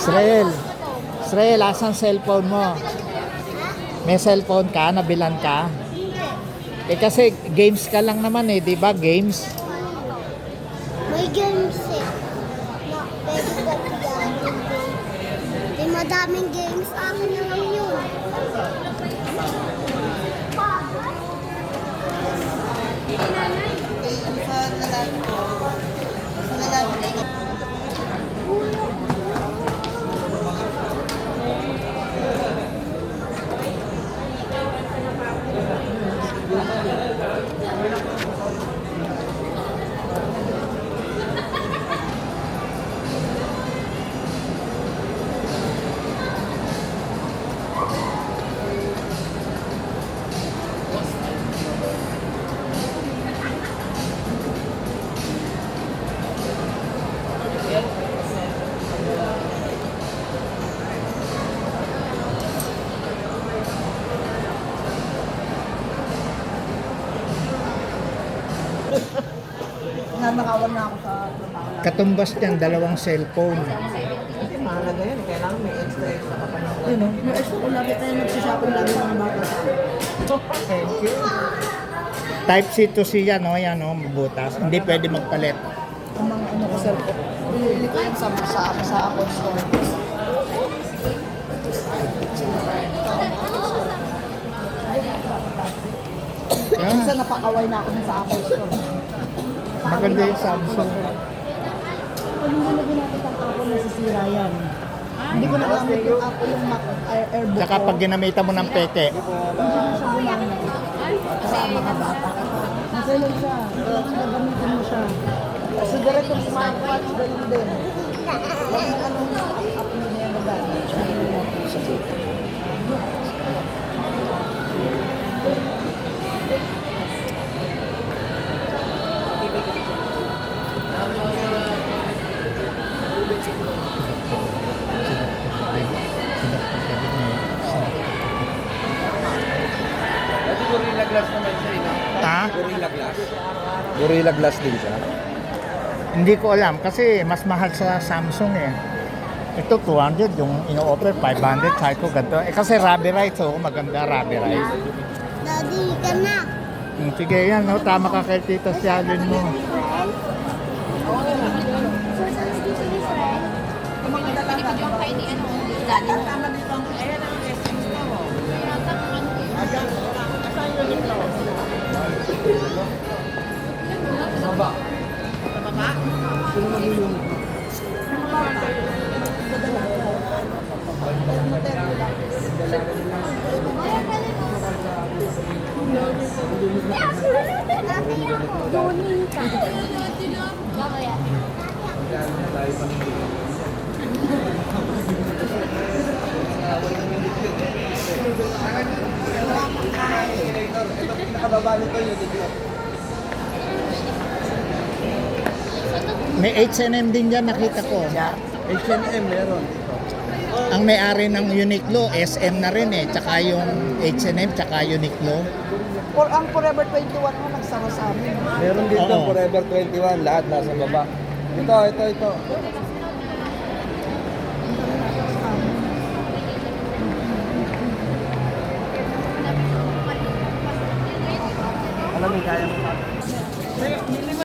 Israel. Israel, asan cellphone mo? May cellphone ka? Nabilan ka? Eh kasi games ka lang naman eh, di ba? Games. May games eh. Na, pwede ka yan. May madaming games. Akin na lang yun. Nanakawan na ako sa trabaho. Katumbas niyan, dalawang cellphone. Mahalaga yan. Kailangan may extra ka pa ng yun, no? May extra ko lagi tayo nagsisapin lagi ng bata sa akin. Thank you. Type C to C yan, no? Yan, no? Butas. Hindi pwede magpalit. Ang mga ano ko cellphone. Bili ko yan sa Apple Store. Yan. Minsan napakaway na ako sa Apple Store. Maganda yung Samsung. Pag hindi na ginamit ang Apple, nasisira yan. Hindi ko nagamit yung Apple, yung Mac Airbook Saka pag ginamitan mo ng peke, hindi na siya gumamit. Para mga bata. Masayon siya. Kailangan gagamitin mo siya. Kasi direct yung smartwatch, ganun din. Huwag na anong app mo na yan nagamit. Gorilla Glass naman siya, no? ha? Gorilla Glass. Gorilla Glass din siya. Hindi ko alam kasi mas mahal sa Samsung eh. Ito 200, yung ino-offer 500, sabi ko ganito. Eh kasi rubberized, so maganda rubberized. Daddy ka na. Sige yan, no? Tama ka kay Tita Sialin mo. Tama dito ang ayan ang essence mo. Asan yung ito? Baba. Baba? Sino mag-iyon? Donin ka. Ito pinakababa nito yung dito. May H&M din dyan, nakita ko. H&M meron dito. Ang may-ari ng Uniqlo, SM na rin eh. Tsaka yung H&M, tsaka Uniqlo. Ang Forever 21 mo nagsara sa amin. Meron dito Oo. Forever 21, lahat nasa baba. Ito. Alam mo, kaya mo pa.